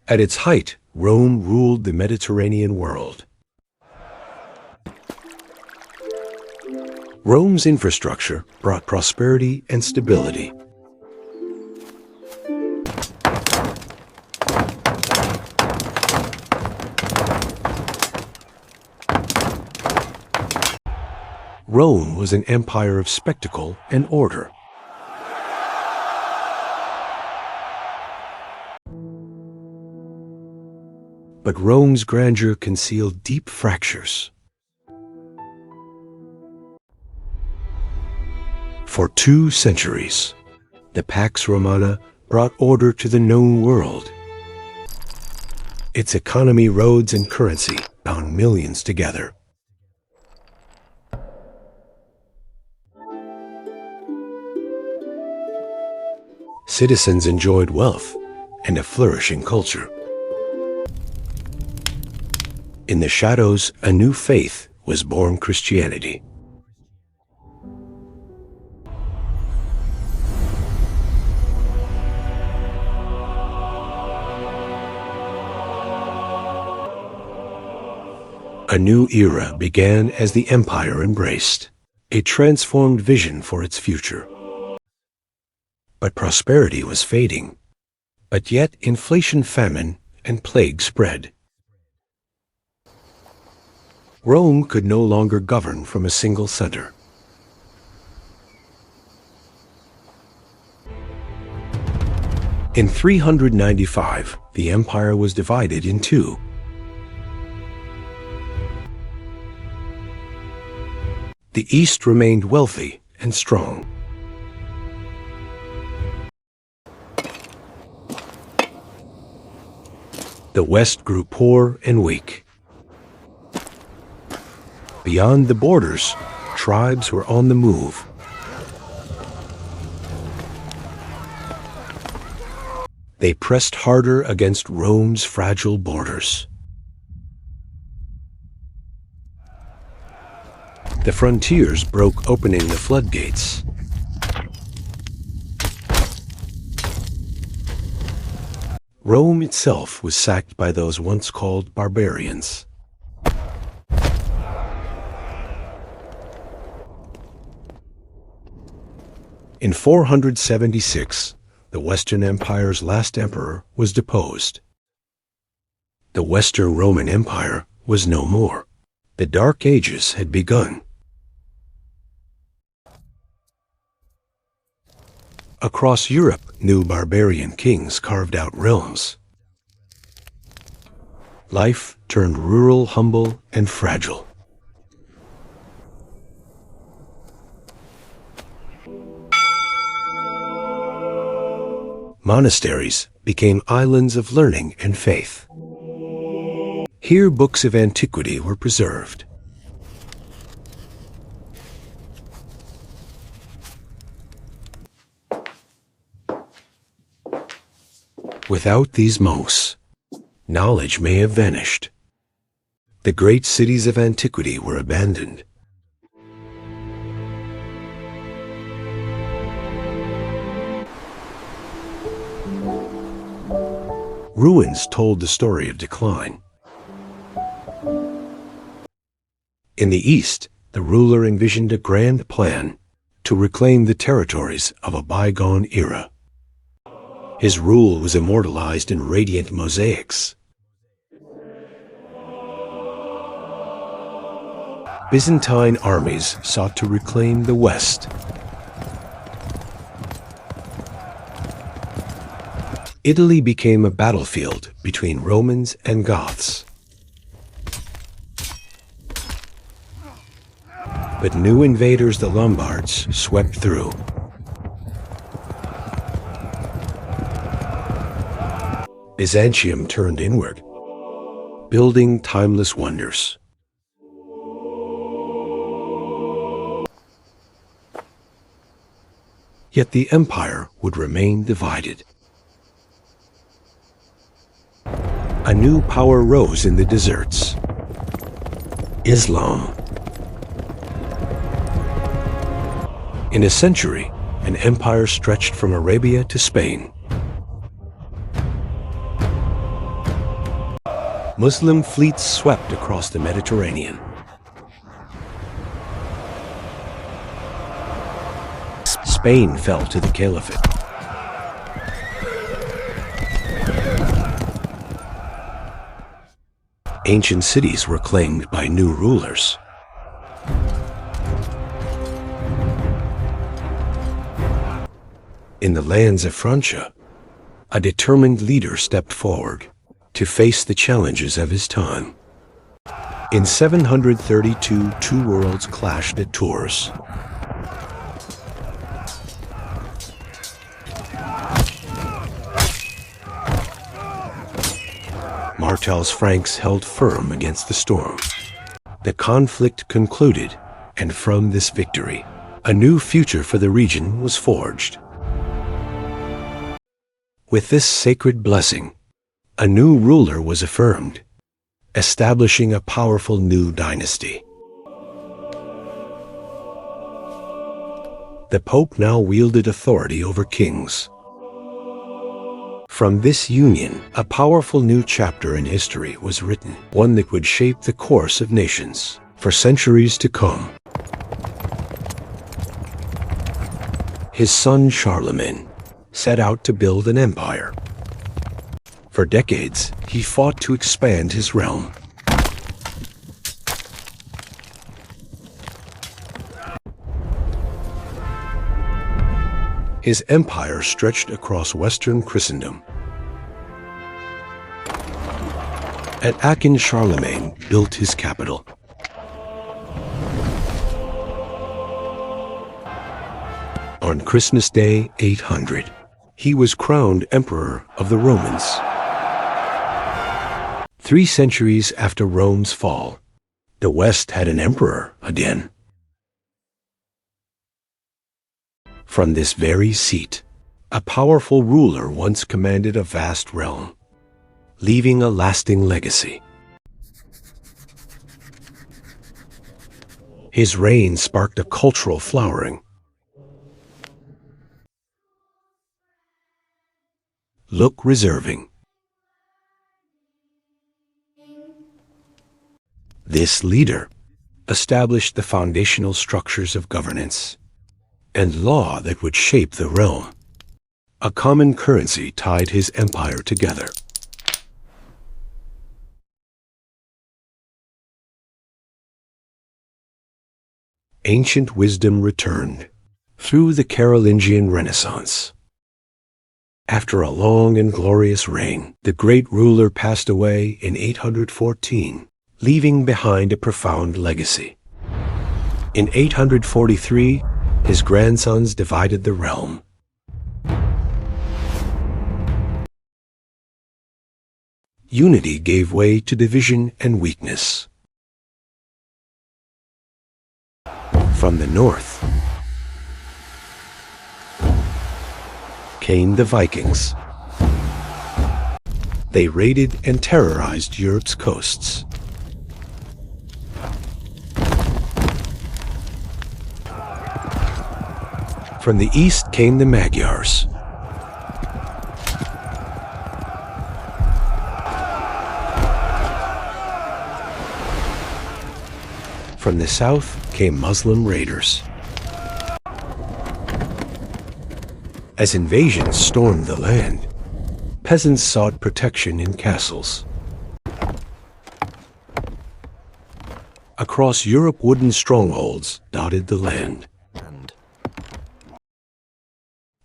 At its height, Rome ruled the Mediterranean world. Rome's infrastructure brought prosperity and stability. Rome was an empire of spectacle and order. But Rome's grandeur concealed deep fractures. For 2 centuries, the Pax Romana brought order to the known world. Its economy, roads, and currency bound millions together. Citizens enjoyed wealth and a flourishing culture. In the shadows, a new faith was born: Christianity. A new era began as the empire embraced a transformed vision for its future. But prosperity was fading. But yet inflation, famine, and plague spread. Rome could no longer govern from a single center. In 395, the empire was divided in 2. The East remained wealthy and strong. The West grew poor and weak. Beyond the borders, tribes were on the move. They pressed harder against Rome's fragile borders. The frontiers broke, opening the floodgates. Rome itself was sacked by those once called barbarians. In 476, the Western Empire's last emperor was deposed. The Western Roman Empire was no more. The Dark Ages had begun. Across Europe, new barbarian kings carved out realms. Life turned rural, humble, and fragile. Monasteries became islands of learning and faith. Here books of antiquity were preserved. Without these monks, knowledge may have vanished. The great cities of antiquity were abandoned. Ruins told the story of decline. In the East, the ruler envisioned a grand plan to reclaim the territories of a bygone era. His rule was immortalized in radiant mosaics. Byzantine armies sought to reclaim the West. Italy became a battlefield between Romans and Goths. But new invaders, the Lombards, swept through. Byzantium turned inward, building timeless wonders. Yet the empire would remain divided. A new power rose in the deserts: Islam. In a century, an empire stretched from Arabia to Spain. Muslim fleets swept across the Mediterranean. Spain fell to the Caliphate. Ancient cities were claimed by new rulers. In the lands of Francia, a determined leader stepped forward to face the challenges of his time. In 732, two worlds clashed at Tours. Martel's Franks held firm against the storm. The conflict concluded, and from this victory, a new future for the region was forged. With this sacred blessing, a new ruler was affirmed, establishing a powerful new dynasty. The Pope now wielded authority over kings. From this union, a powerful new chapter in history was written, one that would shape the course of nations for centuries to come. His son Charlemagne set out to build an empire. For decades, he fought to expand his realm. His empire stretched across Western Christendom. At Aachen, Charlemagne built his capital. On Christmas Day 800, he was crowned Emperor of the Romans. 3 centuries after Rome's fall, the West had an emperor again. From this very seat, a powerful ruler once commanded a vast realm, leaving a lasting legacy. His reign sparked a cultural flowering. Look reserving. This leader established the foundational structures of governance and law that would shape the realm. A common currency tied his empire together. Ancient wisdom returned through the Carolingian Renaissance. After a long and glorious reign, the great ruler passed away in 814, leaving behind a profound legacy. In 843, his grandsons divided the realm. Unity gave way to division and weakness. From the north came the Vikings. They raided and terrorized Europe's coasts. From the east came the Magyars. From the south came Muslim raiders. As invasions stormed the land, peasants sought protection in castles. Across Europe, wooden strongholds dotted the land.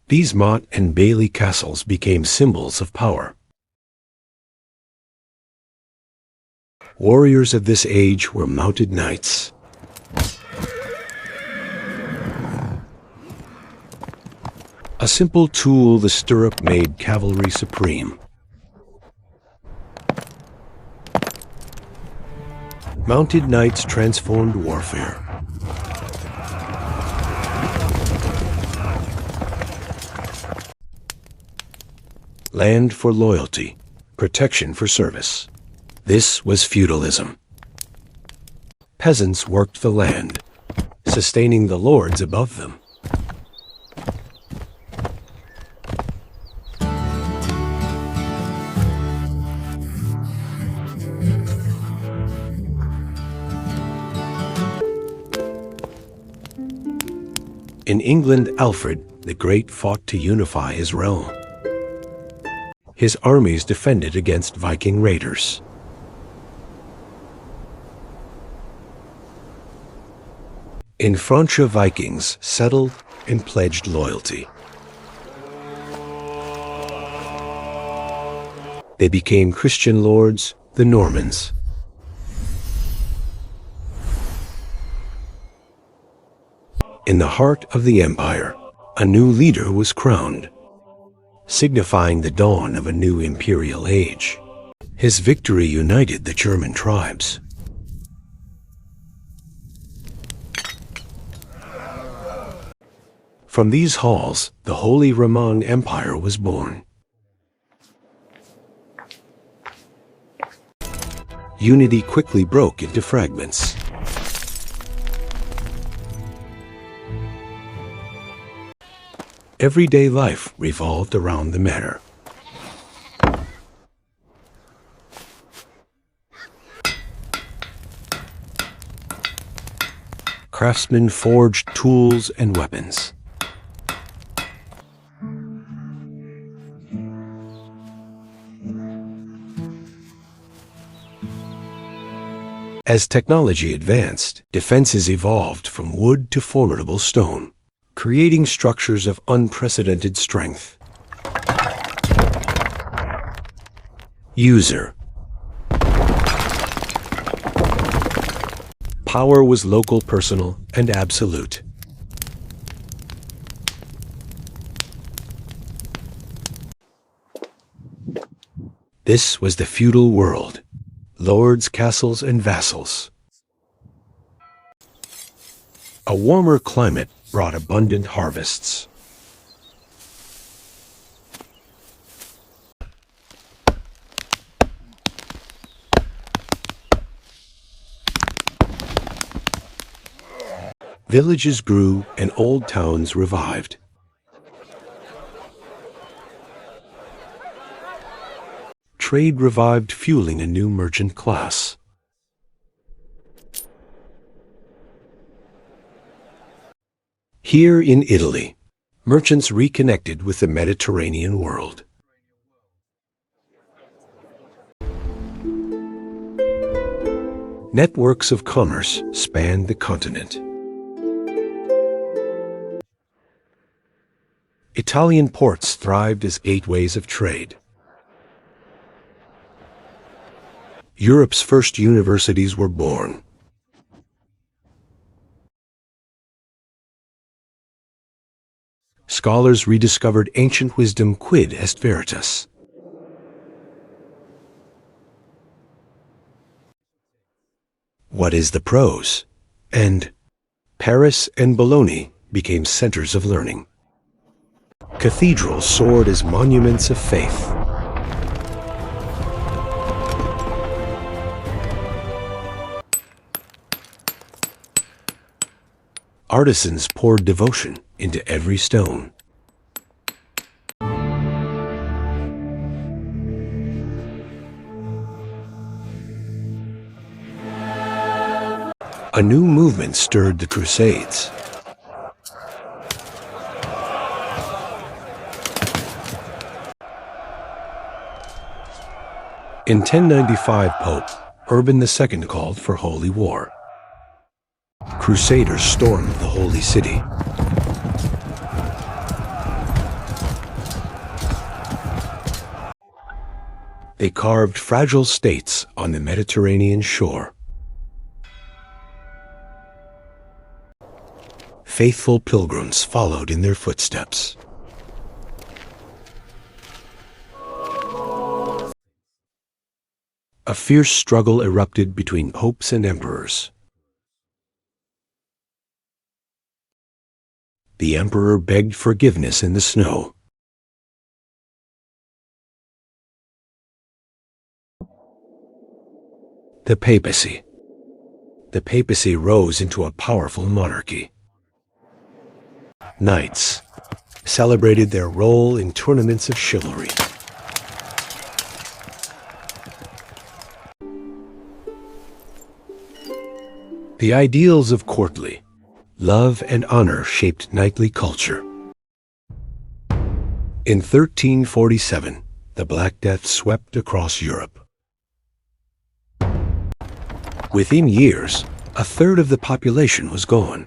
These motte and bailey castles became symbols of power. Warriors of this age were mounted knights. A simple tool, the stirrup made cavalry supreme. Mounted knights transformed warfare. Land for loyalty, protection for service. This was feudalism. Peasants worked the land, sustaining the lords above them. In England, Alfred the Great fought to unify his realm. His armies defended against Viking raiders. In Francia, Vikings settled and pledged loyalty. They became Christian lords, the Normans. In the heart of the empire, a new leader was crowned, signifying the dawn of a new imperial age. His victory united the German tribes. From these halls, the Holy Roman Empire was born. Unity quickly broke into fragments. Everyday life revolved around the manor. Craftsmen forged tools and weapons. As technology advanced, defenses evolved from wood to formidable stone, creating structures of unprecedented strength. User. Power was local, personal, and absolute. This was the feudal world. Lords, castles, and vassals. A warmer climate brought abundant harvests. Villages grew and old towns revived. Trade revived, fueling a new merchant class. Here in Italy, merchants reconnected with the Mediterranean world. Networks of commerce spanned the continent. Italian ports thrived as gateways of trade. Europe's first universities were born. Scholars rediscovered ancient wisdom, quid est veritas. What is the prose? And Paris and Bologna became centers of learning. Cathedrals soared as monuments of faith. Artisans poured devotion into every stone. A new movement stirred the Crusades. In 1095, Pope Urban II called for holy war. Crusaders stormed the Holy City. They carved fragile states on the Mediterranean shore. Faithful pilgrims followed in their footsteps. A fierce struggle erupted between popes and emperors. The emperor begged forgiveness in the snow. The papacy. The papacy rose into a powerful monarchy. Knights celebrated their role in tournaments of chivalry. The ideals of courtly, Love and honor shaped knightly culture. In 1347, the Black Death swept across Europe. Within years, a third of the population was gone.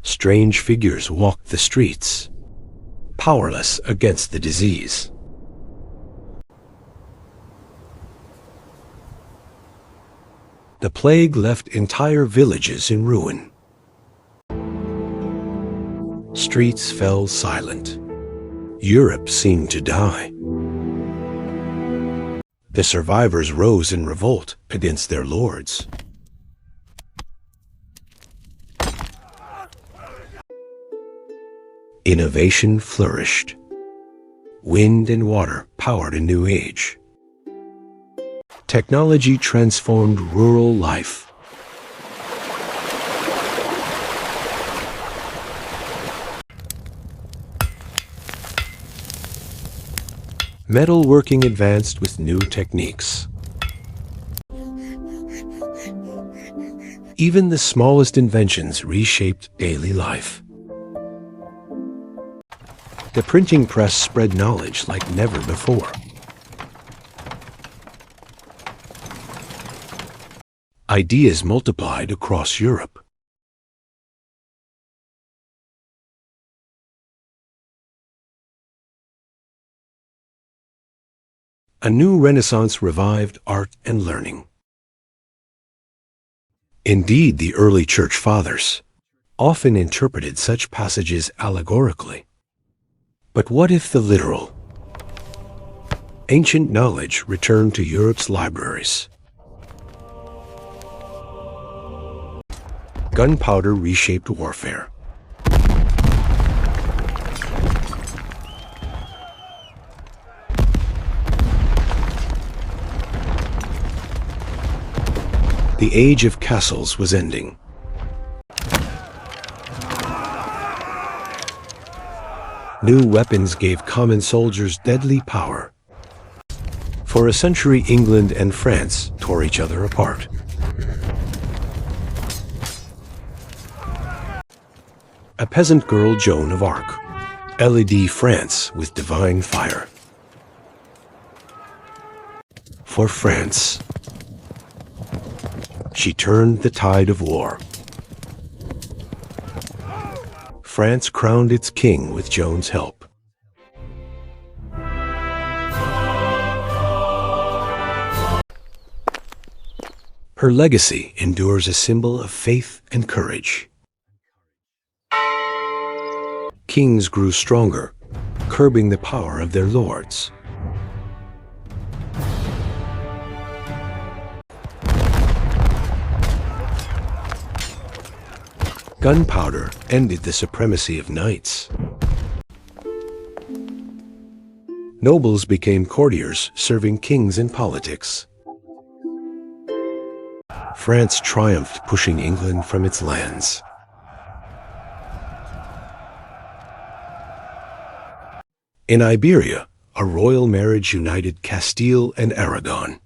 Strange figures walked the streets, powerless against the disease. The plague left entire villages in ruin. Streets fell silent. Europe seemed to die. The survivors rose in revolt against their lords. Innovation flourished. Wind and water powered a new age. Technology transformed rural life. Metalworking advanced with new techniques. Even the smallest inventions reshaped daily life. The printing press spread knowledge like never before. Ideas multiplied across Europe. A new renaissance revived art and learning. Indeed, the early church fathers often interpreted such passages allegorically. But what if the literal? Ancient knowledge returned to Europe's libraries. Gunpowder reshaped warfare. The age of castles was ending. New weapons gave common soldiers deadly power. For a century, England and France tore each other apart. A peasant girl, Joan of Arc, led France with divine fire. For France, she turned the tide of war. France crowned its king with Joan's help. Her legacy endures a symbol of faith and courage. Kings grew stronger, curbing the power of their lords. Gunpowder ended the supremacy of knights. Nobles became courtiers, serving kings in politics. France triumphed, pushing England from its lands. In Iberia, a royal marriage united Castile and Aragon.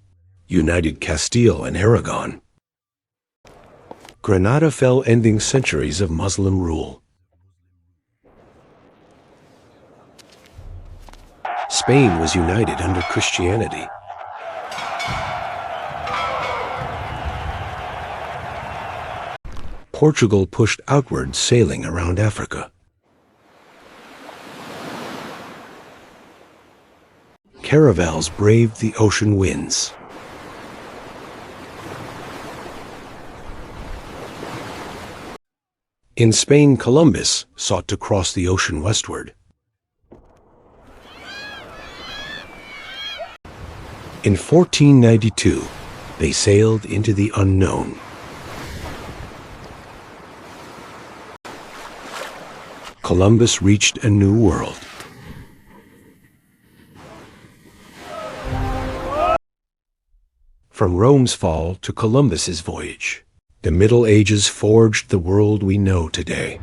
Granada fell, ending centuries of Muslim rule. Spain was united under Christianity. Portugal pushed outward, sailing around Africa. Caravels braved the ocean winds. In Spain, Columbus sought to cross the ocean westward. In 1492, they sailed into the unknown. Columbus reached a new world. From Rome's fall to Columbus's voyage, the Middle Ages forged the world we know today.